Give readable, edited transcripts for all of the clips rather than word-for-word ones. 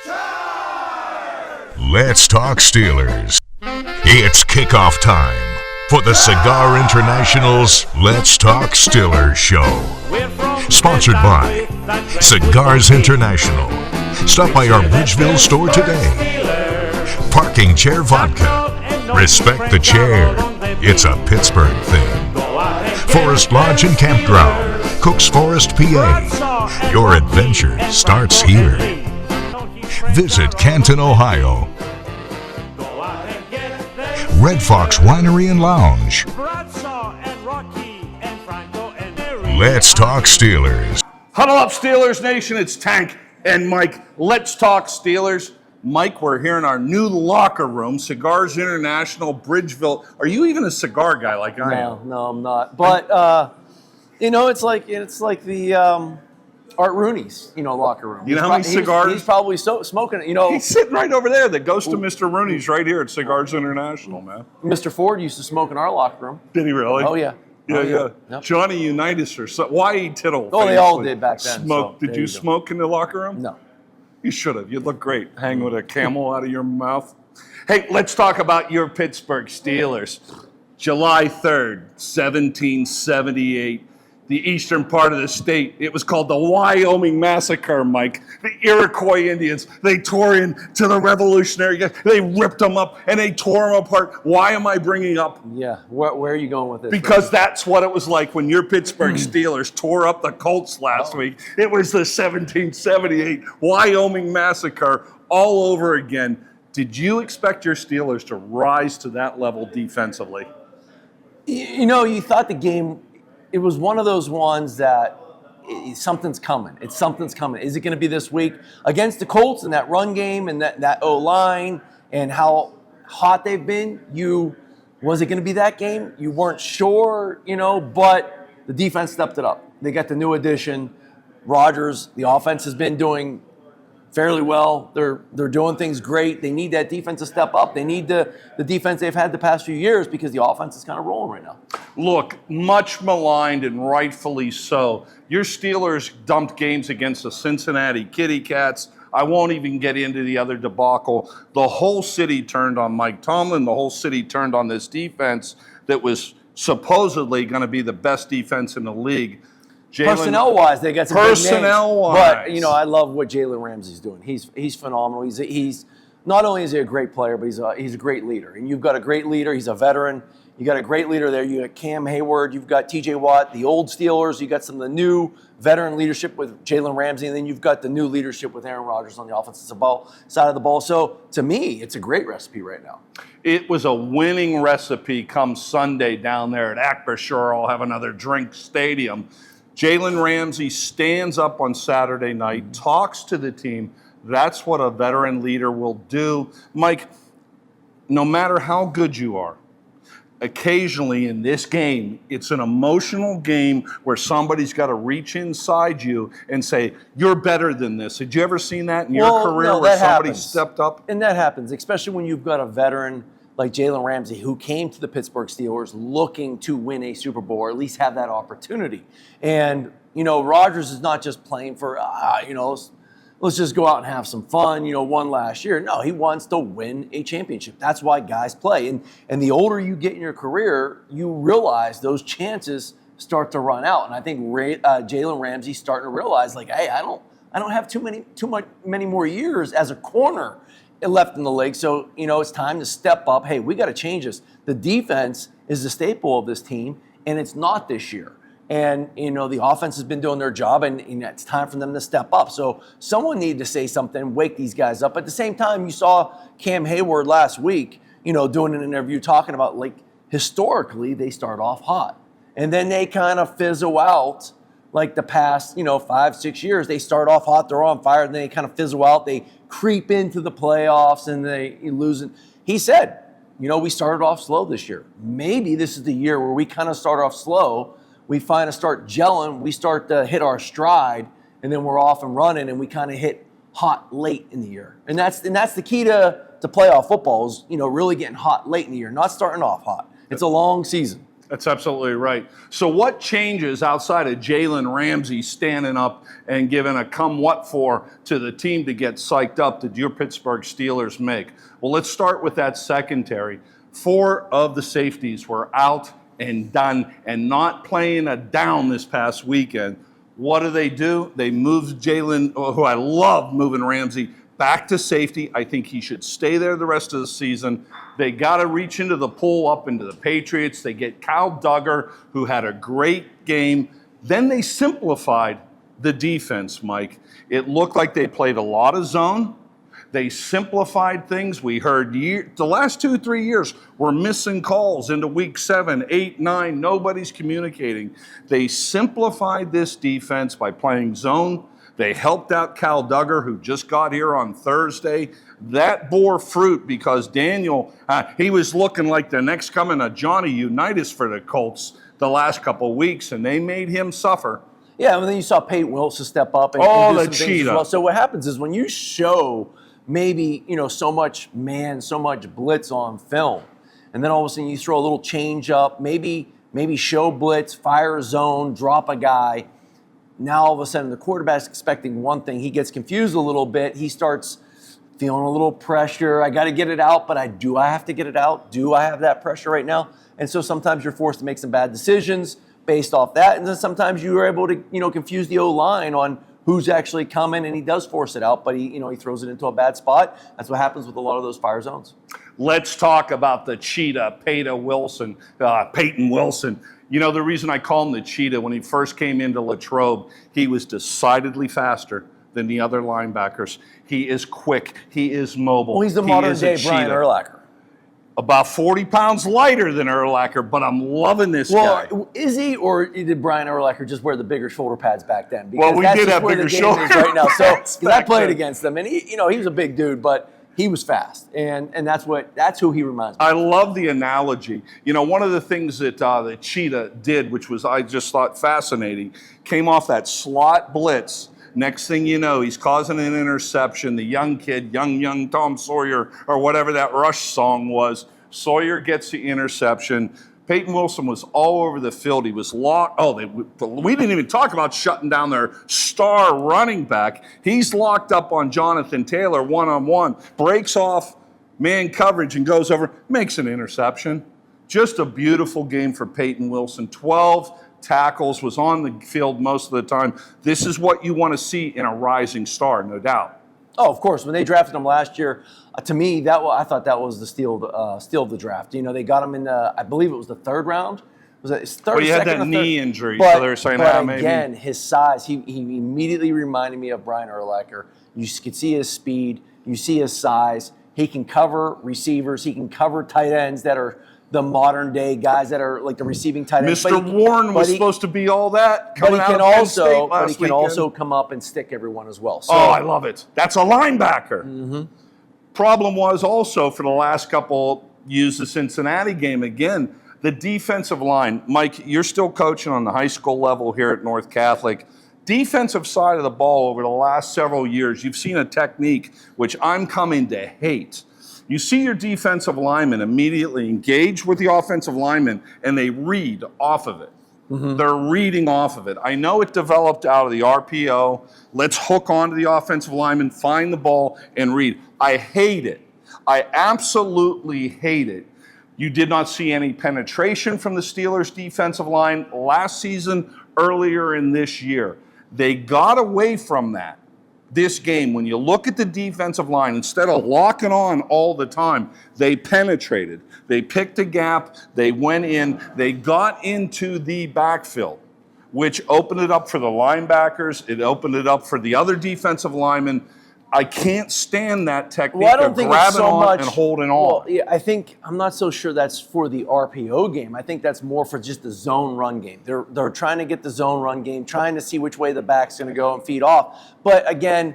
Let's talk Steelers. It's kickoff time for the Cigar International's Let's Talk Stil'rs show. Sponsored by Cigars International. Stop by our Bridgeville store today. Parking Chair Vodka. Respect the chair. It's a Pittsburgh thing. Forest Lodge and Campground. Cooks Forest, PA. Your adventure starts here. Visit Canton, Ohio. Red Fox Winery and Lounge. Let's talk Steelers. Huddle up, Steelers Nation. It's Tank and Mike. Let's talk Steelers. Mike, we're here in our new locker room, Cigars International, Bridgeville. Are you even a cigar guy like I am? No, I'm not. But it's like the Art Rooney's, locker room. You know how many cigars? He's probably smoking. He's sitting right over there. The ghost of Mr. Rooney's right here at Cigars International, man. Mr. Ford used to smoke in our locker room. Did he really? Oh yeah. Yeah. Yep. Johnny Unitas or so. Why Tittle? Oh, they all did back then. Smoke. Did you smoke in the locker room? No. You should have. You'd look great hanging with a camel out of your mouth. Hey, let's talk about your Pittsburgh Steelers. July 3rd, 1778. The eastern part of the state. It was called the Wyoming Massacre, Mike. The Iroquois Indians, they tore into the Revolutionary Guard. They ripped them up and they tore them apart. Why am I bringing up? Yeah, where are you going with this? Because that's what it was like when your Pittsburgh Steelers tore up the Colts last week. It was the 1778 Wyoming Massacre all over again. Did you expect your Steelers to rise to that level defensively? You thought the game... It was one of those ones that something's coming. Something's coming. Is it going to be this week against the Colts and that run game and that O-line and how hot they've been? Was it going to be that game? You weren't sure, but the defense stepped it up. They got the new addition. Rodgers, the offense has been doing fairly well. They're doing things great. They need that defense to step up. They need the defense they've had the past few years because the offense is kind of rolling right now. Look, much maligned and rightfully so. Your Steelers dumped games against the Cincinnati Kitty Cats. I won't even get into the other debacle. The whole city turned on Mike Tomlin. The whole city turned on this defense that was supposedly going to be the best defense in the league. Personnel-wise, they got some personnel-wise. But, I love what Jalen Ramsey's doing. He's phenomenal. He's not only is he a great player, but he's a great leader. And you've got a great leader. He's a veteran. You got a great leader there. You got Cam Hayward. You've got T.J. Watt, the old Steelers. You got some of the new veteran leadership with Jalen Ramsey. And then you've got the new leadership with Aaron Rodgers on the offensive side of the ball. So, to me, it's a great recipe right now. It was a winning recipe come Sunday down there at Acrisure. I'll have another drink stadium. Jalen Ramsey stands up on Saturday night, talks to the team. That's what a veteran leader will do. Mike, no matter how good you are, occasionally in this game, it's an emotional game where somebody's got to reach inside you and say, you're better than this. Had you ever seen that in your career where somebody stepped up? And that happens, especially when you've got a veteran like Jalen Ramsey, who came to the Pittsburgh Steelers looking to win a Super Bowl, or at least have that opportunity. And, Rodgers is not just playing for, let's just go out and have some fun, one last year. No, he wants to win a championship. That's why guys play. And the older you get in your career, you realize those chances start to run out. And I think Jalen Ramsey's starting to realize, hey, I don't have too many more years as a corner left in the league. So, it's time to step up. Hey, we got to change this. The defense is the staple of this team, and it's not this year. And, the offense has been doing their job, and it's time for them to step up. So someone needed to say something, wake these guys up. At the same time, you saw Cam Hayward last week, doing an interview talking about, historically, they start off hot. And then they kind of fizzle out. The past, 5-6 years, they start off hot, they're on fire, and then they kind of fizzle out. They creep into the playoffs, and they lose it. He said, we started off slow this year. Maybe this is the year where we kind of start off slow. We kind of start gelling. We start to hit our stride, and then we're off and running, and we kind of hit hot late in the year. And that's the key to playoff football is, really getting hot late in the year, not starting off hot. It's a long season. That's absolutely right. So what changes outside of Jalen Ramsey standing up and giving a come what for to the team to get psyched up did your Pittsburgh Steelers make? Well, let's start with that secondary. 4 of the safeties were out and done and not playing a down this past weekend. What do? They moved Jalen, who I love moving Ramsey, back to safety. I think he should stay there the rest of the season. They got to reach into the pool up into the Patriots. They get Kyle Duggar, who had a great game. Then they simplified the defense, Mike. It looked like they played a lot of zone. They simplified things. We heard the last 2-3 years, we're missing calls into week 7, 8, 9. Nobody's communicating. They simplified this defense by playing zone. They helped out Kyle Duggar, who just got here on Thursday. That bore fruit because Daniel, he was looking like the next coming of Johnny Unitas for the Colts the last couple of weeks, and they made him suffer. Yeah, and then you saw Peyton Wilson step up and do some things as well. So what happens is when you show maybe, so much blitz on film, and then all of a sudden you throw a little change up, maybe show blitz, fire a zone, drop a guy. Now all of a sudden the quarterback's expecting one thing. He gets confused a little bit. He starts feeling a little pressure. I got to get it out, but do I have to get it out? Do I have that pressure right now? And so sometimes you're forced to make some bad decisions based off that. And then sometimes you are able to, confuse the O-line on who's actually coming, and he does force it out, but he throws it into a bad spot. That's what happens with a lot of those fire zones. Let's talk about the cheetah, Peyton Wilson. The reason I call him the cheetah, when he first came into Latrobe, he was decidedly faster than the other linebackers. He is quick. He is mobile. Well, he's the modern-day Brian Urlacher. About 40 pounds lighter than Urlacher, but I'm loving this guy. Well, is he, or did Brian Urlacher just wear the bigger shoulder pads back then? Because we did have bigger shoulder pads right now. So I played against him, and he was a big dude, but he was fast, and that's who he reminds me of. I love the analogy. One of the things that the cheetah did, which was I just thought fascinating, came off that slot blitz. Next thing you know, he's causing an interception. The young kid, young Tom Sawyer, or whatever that Rush song was, Sawyer gets the interception. Peyton Wilson was all over the field. He was locked. We didn't even talk about shutting down their star running back. He's locked up on Jonathan Taylor one-on-one, breaks off man coverage and goes over, makes an interception. Just a beautiful game for Peyton Wilson. 12 tackles, was on the field most of the time. This is what you want to see in a rising star, no doubt. Oh, of course. When they drafted him last year, to me, I thought that was the steal of the draft. They got him in I believe it was the 3rd round. Was it his third? Well, he had that knee injury, so they were saying, maybe. Again, his size, he immediately reminded me of Brian Urlacher. You could see his speed. You see his size. He can cover receivers. He can cover tight ends that are the modern day guys that are like the receiving tight ends. Mr. Warren was supposed to be all that. But he can also come up and stick everyone as well. So, I love it. That's a linebacker. Mm-hmm. Problem was also for the last couple years, the Cincinnati game again, the defensive line. Mike, you're still coaching on the high school level here at North Catholic. Defensive side of the ball over the last several years, you've seen a technique which I'm coming to hate. You see your defensive linemen immediately engage with the offensive linemen, and they read off of it. Mm-hmm. They're reading off of it. I know it developed out of the RPO. Let's hook onto the offensive lineman, find the ball, and read. I hate it. I absolutely hate it. You did not see any penetration from the Steelers' defensive line last season, earlier in this year. They got away from that. This game, when you look at the defensive line, instead of locking on all the time, they penetrated. They picked a gap. They went in. They got into the backfield, which opened it up for the linebackers. It opened it up for the other defensive linemen. I can't stand that technique of grabbing on and holding on. Well, yeah, I'm not so sure that's for the RPO game. I think that's more for just the zone run game. They're trying to get the zone run game, trying to see which way the back's going to go and feed off. But again,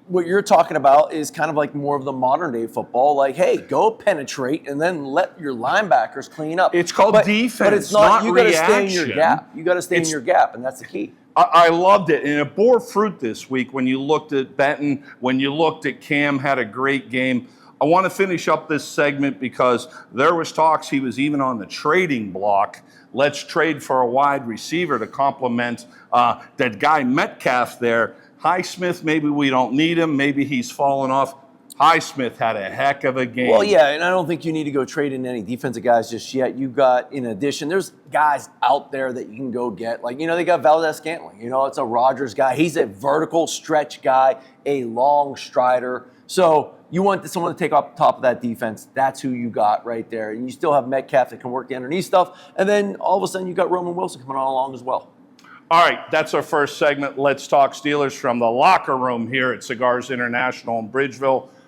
what you're talking about is kind of like more of the modern day football. Like, hey, go penetrate and then let your linebackers clean up. It's called defense, but it's not you got to stay in your gap. You got to stay in your gap, and that's the key. I loved it, and it bore fruit this week when you looked at Benton, when you looked at Cam, had a great game. I want to finish up this segment because there was talks he was even on the trading block. Let's trade for a wide receiver to complement that guy Metcalf there. Highsmith, maybe we don't need him. Maybe he's fallen off. Highsmith had a heck of a game. Well, yeah, and I don't think you need to go trade in any defensive guys just yet. You've got, in addition, there's guys out there that you can go get. Like, they got Valdez-Scantling. It's a Rodgers guy. He's a vertical stretch guy, a long strider. So you want someone to take off the top of that defense. That's who you got right there. And you still have Metcalf that can work the underneath stuff. And then all of a sudden you got Roman Wilson coming on along as well. All right, that's our first segment. Let's talk Steelers from the locker room here at Cigars International in Bridgeville.